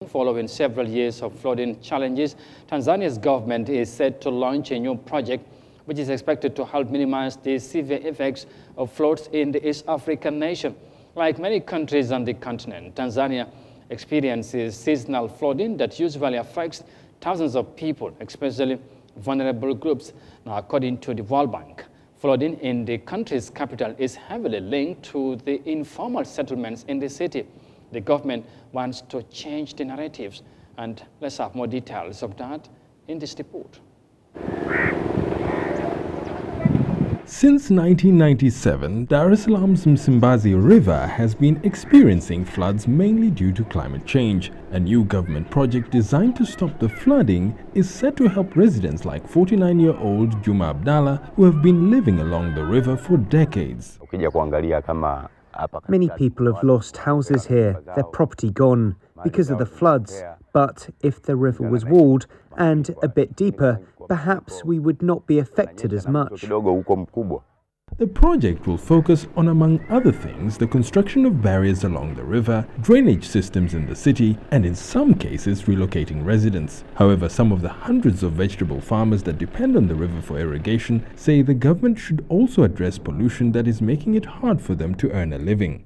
Following several years of flooding challenges, Tanzania's government is set to launch a new project which is expected to help minimize the severe effects of floods in the East African nation. Like many countries on the continent, Tanzania experiences seasonal flooding that usually affects thousands of people, especially vulnerable groups. Now, according to the World Bank, flooding in the country's capital is heavily linked to the informal settlements in the city. The government wants to change the narratives, and let's have more details of that in this report. Since 1997, Dar es Salaam's Msimbazi River has been experiencing floods mainly due to climate change. A new government project designed to stop the flooding is set to help residents like 49-year-old Juma Abdallah, who have been living along the river for decades. Many people have lost houses here, their property gone because of the floods. But if the river was walled and a bit deeper, perhaps we would not be affected as much. The project will focus on, among other things, the construction of barriers along the river, drainage systems in the city, and in some cases relocating residents. However, some of the hundreds of vegetable farmers that depend on the river for irrigation say the government should also address pollution that is making it hard for them to earn a living.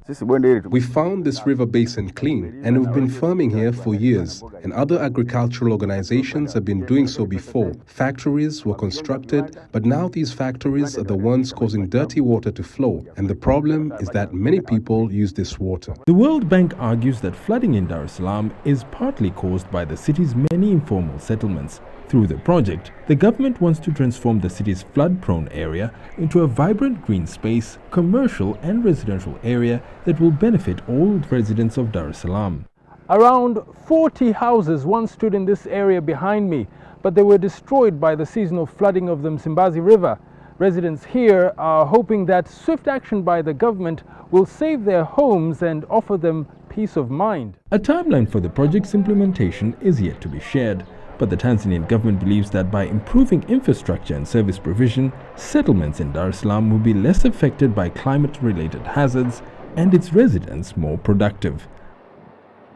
We found this river basin clean, and we've been farming here for years, and other agricultural organizations have been doing so before. Factories were constructed, but now these factories are the ones causing dirty water to flow, and the problem is that many people use this water. The World Bank argues that flooding in Dar es Salaam is partly caused by the city's many informal settlements. Through the project, the government wants to transform the city's flood-prone area into a vibrant green space, commercial and residential area that will benefit all residents of Dar es Salaam. Around 40 houses once stood in this area behind me, but they were destroyed by the seasonal flooding of the Msimbazi River. Residents here are hoping that swift action by the government will save their homes and offer them peace of mind. A timeline for the project's implementation is yet to be shared, but the Tanzanian government believes that by improving infrastructure and service provision, settlements in Dar es Salaam will be less affected by climate-related hazards and its residents more productive.